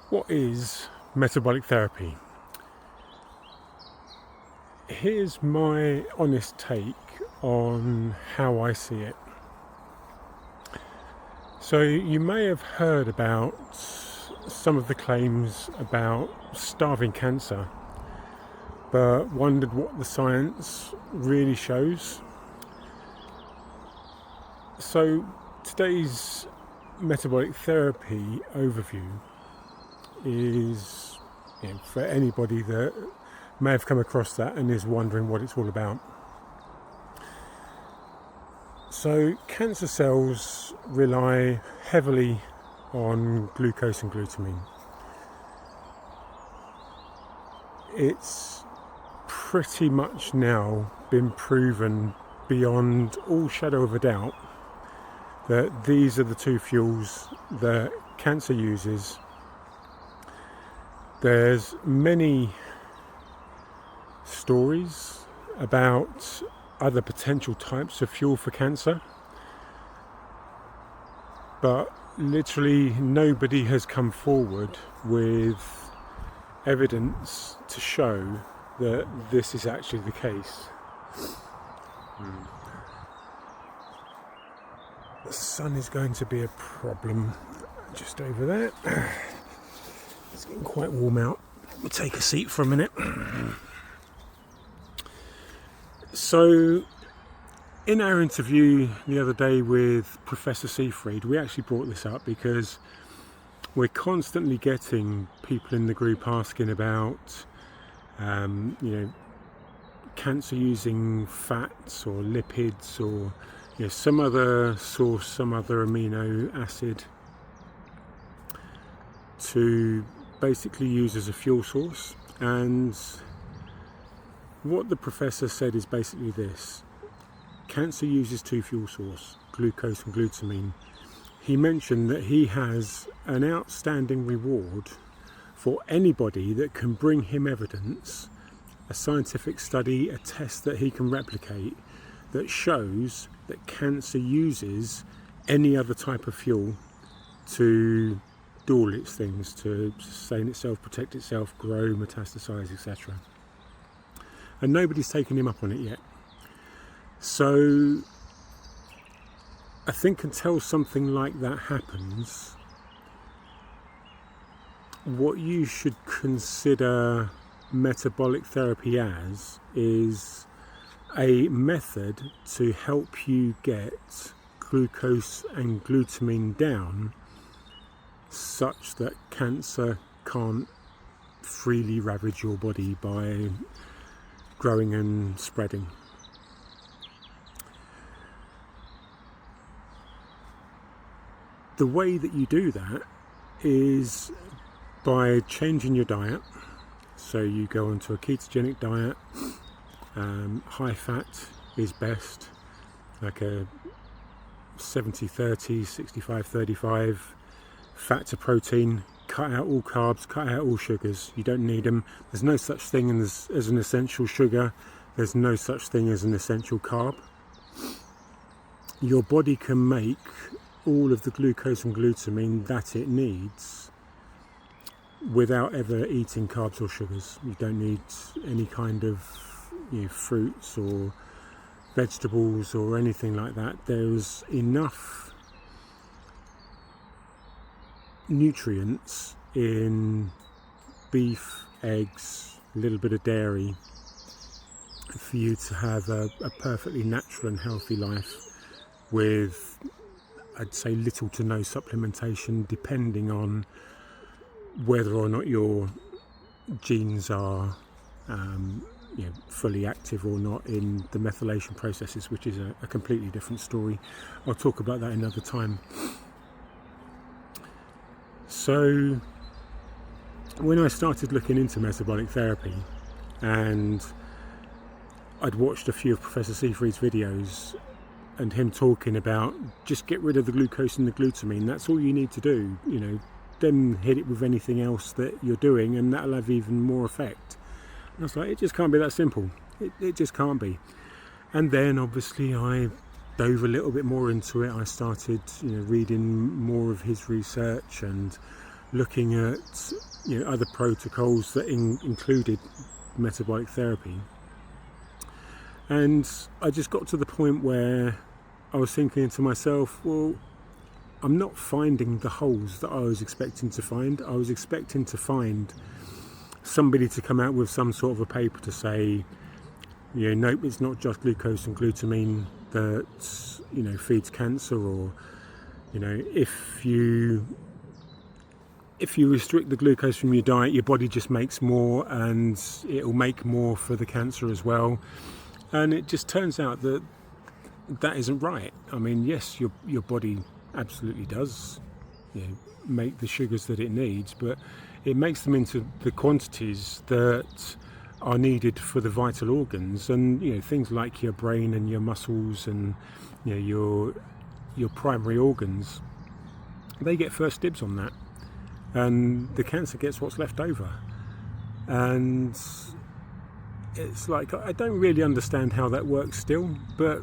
What is metabolic therapy? Here's my honest take on how I see it. So you may have heard about some of the claims about starving cancer, but wondered what the science really shows. So today's metabolic therapy overview is, for anybody that may have come across that and is wondering what it's all about. So cancer cells rely heavily on glucose and glutamine. It's pretty much now been proven beyond all shadow of a doubt that these are the two fuels that cancer uses. There's many stories about other potential types of fuel for cancer, but literally nobody has come forward with evidence to show that this is actually the case. The sun is going to be a problem just over there. It's getting quite warm out. We'll take a seat for a minute. So, in our interview the other day with Professor Seyfried, we actually brought this up because we're constantly getting people in the group asking about, cancer using fats or lipids or some other source, some other amino acid to basically use as a fuel source. And what the professor said is basically this: cancer uses two fuel sources, glucose and glutamine. He mentioned that he has an outstanding reward for anybody that can bring him evidence, a scientific study, a test that he can replicate that shows that cancer uses any other type of fuel to do all its things, to sustain itself, protect itself, grow, metastasize, etc. And nobody's taken him up on it yet. So I think until something like that happens, what you should consider metabolic therapy as is a method to help you get glucose and glutamine down such that cancer can't freely ravage your body by growing and spreading. The way that you do that is by changing your diet. So you go onto a ketogenic diet. High fat is best, like a 70-30, 65-35 fat to protein. Cut out all carbs, cut out all sugars. You don't need them. There's no such thing as an essential sugar. There's no such thing as an essential carb. Your body can make all of the glucose and glutamine that it needs without ever eating carbs or sugars. You don't need any kind of fruits or vegetables or anything like that. There's enough nutrients in beef, eggs, a little bit of dairy for you to have a perfectly natural and healthy life with, I'd say, little to no supplementation, depending on whether or not your genes are fully active or not in the methylation processes, which is a completely different story. I'll talk about that another time. So when I started looking into metabolic therapy, and I'd watched a few of Professor Seyfried's videos and him talking about just get rid of the glucose and the glutamine, that's all you need to do, then hit it with anything else that you're doing and that'll have even more effect. And I was like, it just can't be that simple. It just can't be. And then obviously I dove a little bit more into it. I started reading more of his research and looking at other protocols that included metabolic therapy, and I just got to the point where I was thinking to myself, well, I'm not finding the holes that I was expecting to find. I was expecting to find somebody to come out with some sort of a paper to say, nope, it's not just glucose and glutamine that feeds cancer, or if you restrict the glucose from your diet, your body just makes more, and it'll make more for the cancer as well. And it just turns out that that isn't right. I mean, yes, your body absolutely does make the sugars that it needs, but it makes them into the quantities that are needed for the vital organs, and things like your brain and your muscles and your primary organs, they get first dibs on that, and the cancer gets what's left over. And it's like, I don't really understand how that works still, but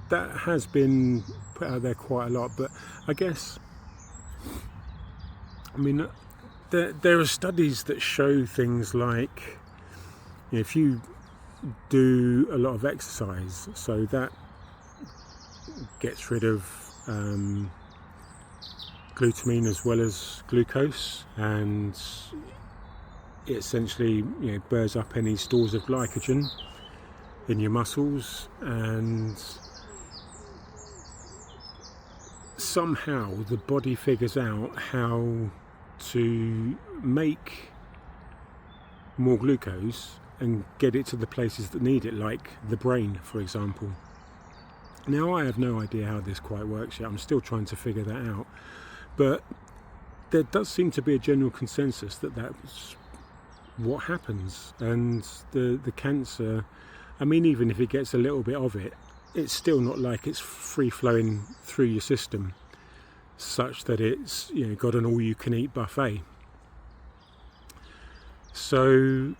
that has been put out there quite a lot. But I guess, there are studies that show things like, if you do a lot of exercise, so that gets rid of glutamine as well as glucose, and it essentially burns up any stores of glycogen in your muscles, and somehow the body figures out how to make more glucose and get it to the places that need it, like the brain, for example. Now, I have no idea how this quite works yet. I'm still trying to figure that out. But there does seem to be a general consensus that that's what happens. And the cancer, even if it gets a little bit of it, it's still not like it's free-flowing through your system, such that it's got an all-you-can-eat buffet. So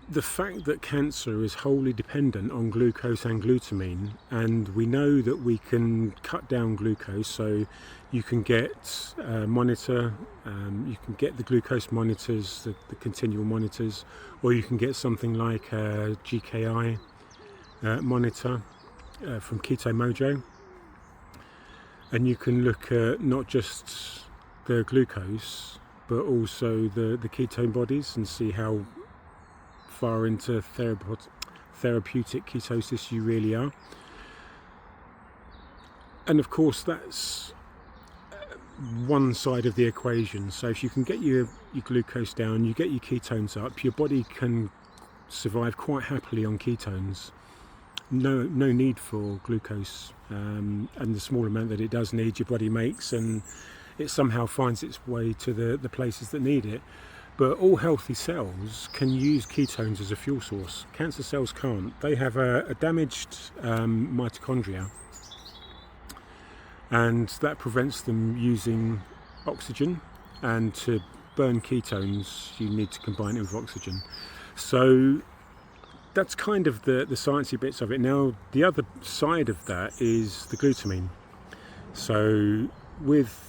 the fact that cancer is wholly dependent on glucose and glutamine, and we know that we can cut down glucose, so you can get a monitor, you can get the glucose monitors, the continual monitors, or you can get something like a GKI monitor from Keto Mojo, and you can look at not just the glucose but also the ketone bodies, and see how far into therapeutic ketosis you really are. And of course, that's one side of the equation. So if you can get your glucose down, you get your ketones up, your body can survive quite happily on ketones. No need for glucose, and the small amount that it does need, your body makes, and it somehow finds its way to the places that need it. But all healthy cells can use ketones as a fuel source. Cancer cells can't. They have a damaged mitochondria, and that prevents them using oxygen, and to burn ketones you need to combine it with oxygen. So that's kind of the sciencey bits of it. Now, the other side of that is the glutamine. So with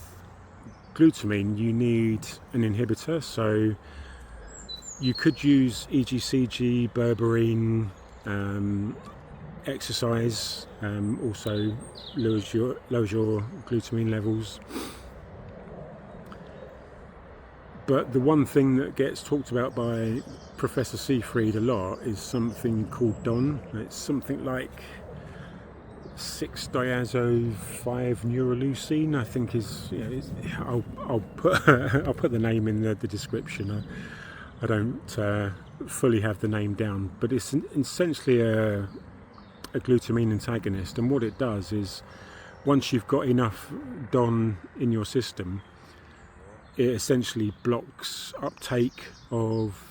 glutamine you need an inhibitor, so you could use EGCG, berberine, exercise also lowers your glutamine levels. But the one thing that gets talked about by Professor Seyfried a lot is something called DON. It's something like 6-diazo-5-neuroleucine, I think is. I'll put the name in the description. I don't fully have the name down, but it's essentially a glutamine antagonist. And what it does is, once you've got enough DON in your system, it essentially blocks uptake of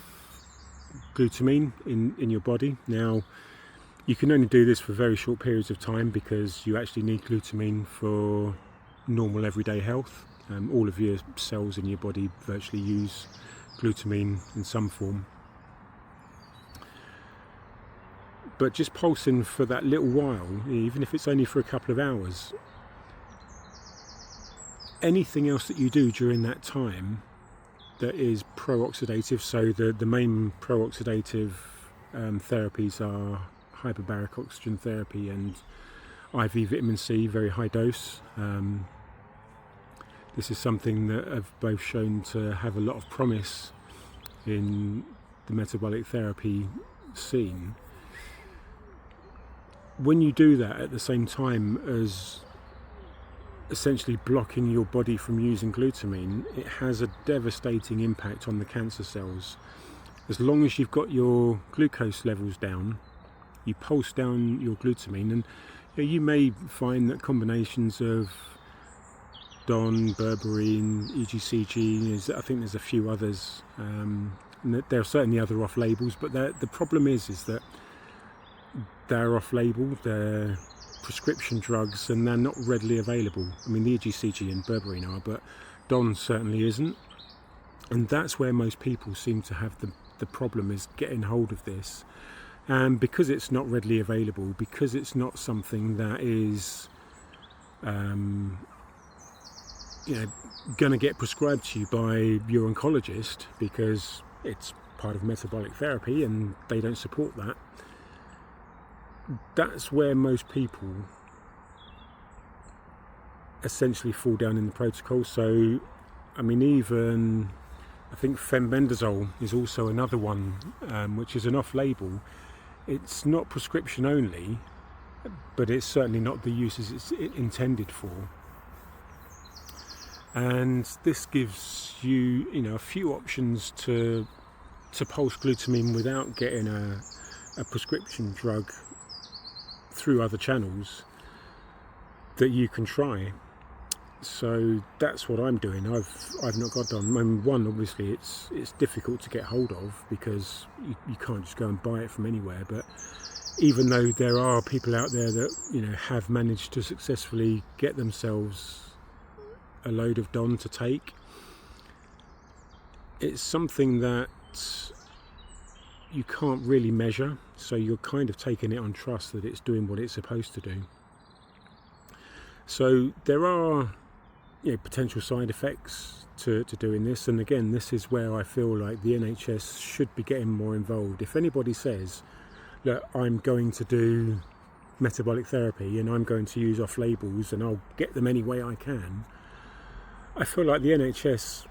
glutamine in your body. Now, you can only do this for very short periods of time, because you actually need glutamine for normal everyday health. All of your cells in your body virtually use glutamine in some form. But just pulsing for that little while, even if it's only for a couple of hours, anything else that you do during that time that is pro-oxidative. So the main pro-oxidative therapies are hyperbaric oxygen therapy and IV vitamin C, very high dose. This is something that have both shown to have a lot of promise in the metabolic therapy scene. When you do that at the same time as essentially blocking your body from using glutamine, it has a devastating impact on the cancer cells. As long as you've got your glucose levels down, you pulse down your glutamine, and you may find that combinations of DON, berberine, EGCG, I think there's a few others, and there are certainly other off labels, but the problem is that they're off label, they're prescription drugs, and they're not readily available. I mean, the EGCG and berberine are, but DON certainly isn't, and that's where most people seem to have the problem, is getting hold of this. And because it's not readily available, because it's not something that is going to get prescribed to you by your oncologist, because it's part of metabolic therapy and they don't support that, that's where most people essentially fall down in the protocol. So, I mean, even I think fenbendazole is also another one, which is an off-label. It's not prescription only, but it's certainly not the uses it's intended for. And this gives you, a few options to pulse glutamine without getting a prescription drug through other channels that you can try. So that's what I'm doing. I've not got DON. I mean, one, obviously it's difficult to get hold of because you can't just go and buy it from anywhere, but even though there are people out there that have managed to successfully get themselves a load of DON to take, it's something that you can't really measure, so you're kind of taking it on trust that it's doing what it's supposed to do. So there are potential side effects to doing this, and again, this is where I feel like the NHS should be getting more involved. If anybody says, look, I'm going to do metabolic therapy and I'm going to use off labels and I'll get them any way I can, I feel like the NHS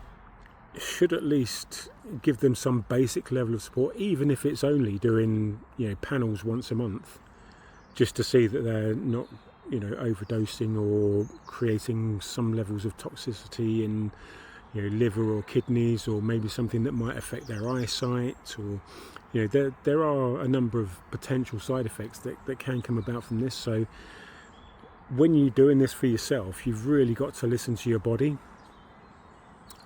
should at least give them some basic level of support, even if it's only doing panels once a month, just to see that they're not overdosing or creating some levels of toxicity in liver or kidneys, or maybe something that might affect their eyesight, or there are a number of potential side effects that can come about from this. So when you're doing this for yourself, you've really got to listen to your body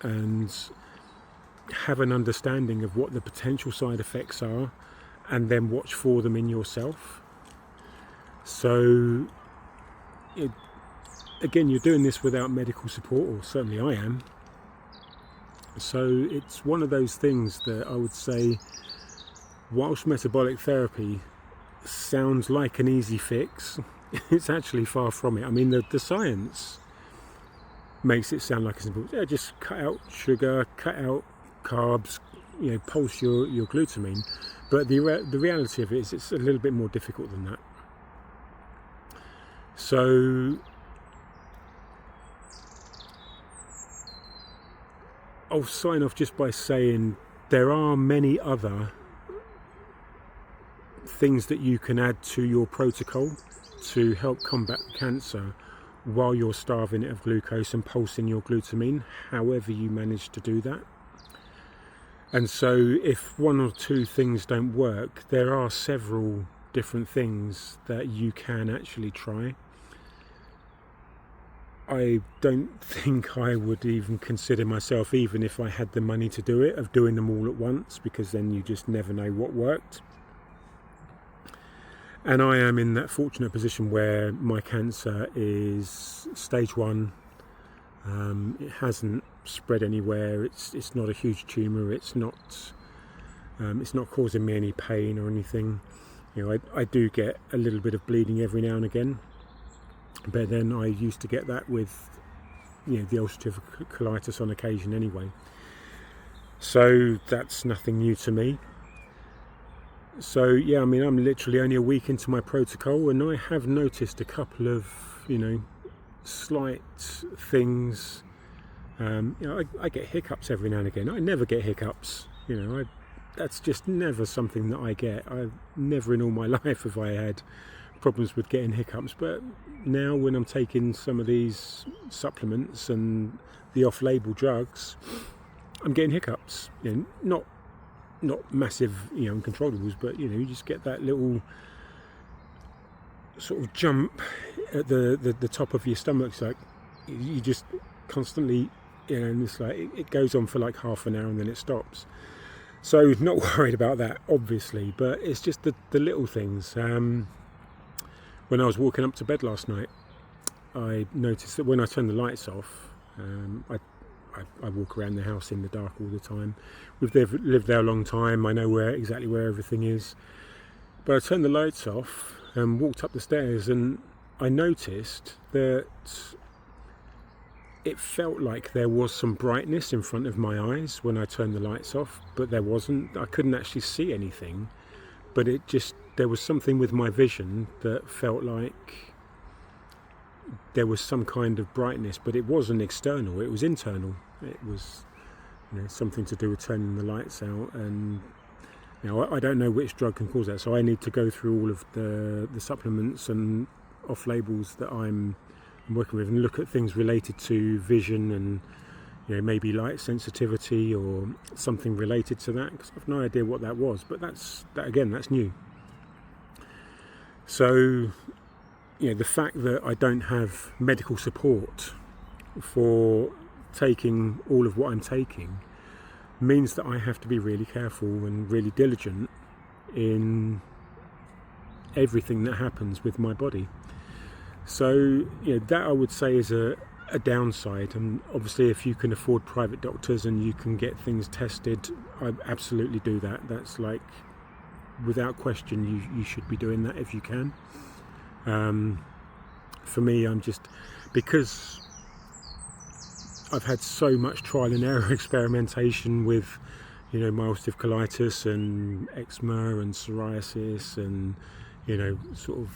and have an understanding of what the potential side effects are, and then watch for them in yourself. So again, you're doing this without medical support, or certainly I am. So it's one of those things that I would say, whilst metabolic therapy sounds like an easy fix, it's actually far from it. I mean, the science makes it sound like a simple, just cut out sugar, cut out carbs, pulse your glutamine. But the reality of it is it's a little bit more difficult than that. So I'll sign off just by saying there are many other things that you can add to your protocol to help combat cancer while you're starving it of glucose and pulsing your glutamine, however you manage to do that. And so if one or two things don't work, there are several different things that you can actually try. I don't think I would even consider myself, even if I had the money to do it, of doing them all at once, because then you just never know what worked. And I am in that fortunate position where my cancer is stage 1. It hasn't spread anywhere. It's not a huge tumour. It's not causing me any pain or anything. I do get a little bit of bleeding every now and again, but then I used to get that with the ulcerative colitis on occasion anyway. So that's nothing new to me. So yeah, I mean, I'm literally only a week into my protocol, and I have noticed a couple of, slight things. I get hiccups every now and again. I never get hiccups. That's just never something that I get. I've never in all my life have I had problems with getting hiccups. But now when I'm taking some of these supplements and the off-label drugs, I'm getting hiccups. Not massive, uncontrollables, but you just get that little sort of jump at the top of your stomach. It's like you just constantly, and it's like it goes on for like half an hour and then it stops. So not worried about that, obviously, but it's just the little things. When I was walking up to bed last night, I noticed that when I turn the lights off, I walk around the house in the dark all the time. We've lived there a long time. I know exactly where everything is. But I turned the lights off and walked up the stairs, and I noticed that it felt like there was some brightness in front of my eyes when I turned the lights off, but there wasn't. I couldn't actually see anything, but there was something with my vision that felt like there was some kind of brightness, but it wasn't external, it was internal. It was something to do with turning the lights out, and I don't know which drug can cause that, so I need to go through all of the supplements and off labels that I'm working with and look at things related to vision and maybe light sensitivity or something related to that, because I've no idea what that was. But that's new. So the fact that I don't have medical support for taking all of what I'm taking means that I have to be really careful and really diligent in everything that happens with my body. So that I would say is a downside, and obviously if you can afford private doctors and you can get things tested, I absolutely do that. That's like, without question, you should be doing that if you can. For me, because I've had so much trial and error experimentation with my ulcerative colitis and eczema and psoriasis and sort of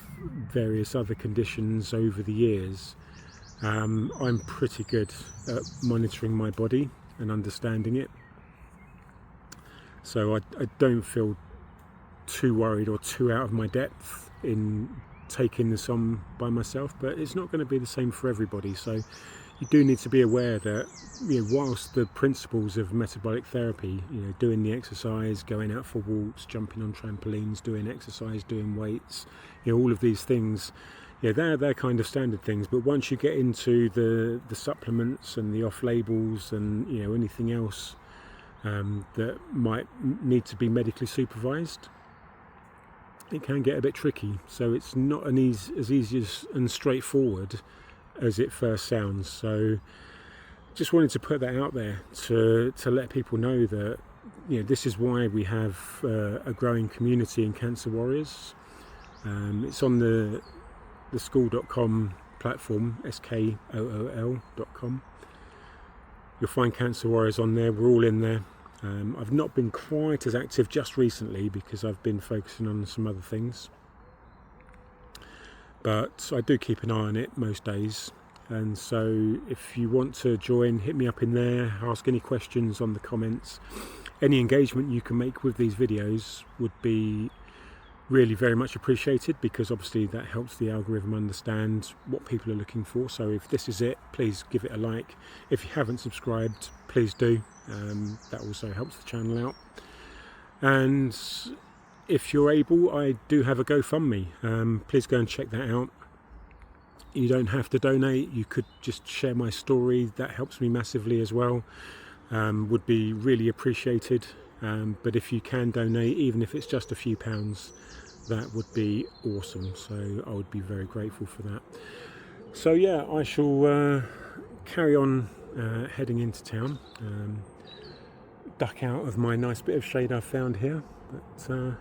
various other conditions over the years. I'm pretty good at monitoring my body and understanding it, so I don't feel too worried or too out of my depth in taking this on by myself. But it's not going to be the same for everybody, so you do need to be aware that whilst the principles of metabolic therapy, doing the exercise, going out for walks, jumping on trampolines, doing exercise, doing weights, all of these things, they're kind of standard things. But once you get into the supplements and the off labels and anything else that might need to be medically supervised, it can get a bit tricky. So it's not as easy and straightforward as it first sounds. So just wanted to put that out there to let people know that this is why we have a growing community in Cancer Warriors. It's on the school.com platform, skool.com. You'll find Cancer Warriors on there. We're all in there. I've not been quite as active just recently because I've been focusing on some other things, but I do keep an eye on it most days. And so if you want to join, hit me up in there, ask any questions on the comments. Any engagement you can make with these videos would be really very much appreciated, because obviously that helps the algorithm understand what people are looking for. So if this is it, please give it a like. If you haven't subscribed, please do. That also helps the channel out. And if you're able, I do have a GoFundMe. Please go and check that out. You don't have to donate. You could just share my story. That helps me massively as well. Would be really appreciated. But if you can donate, even if it's just a few pounds, that would be awesome. So I would be very grateful for that. So yeah, I shall carry on heading into town. Duck out of my nice bit of shade I've found here. But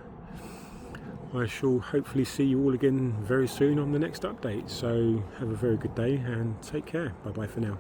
I shall hopefully see you all again very soon on the next update. So have a very good day and take care. Bye bye for now.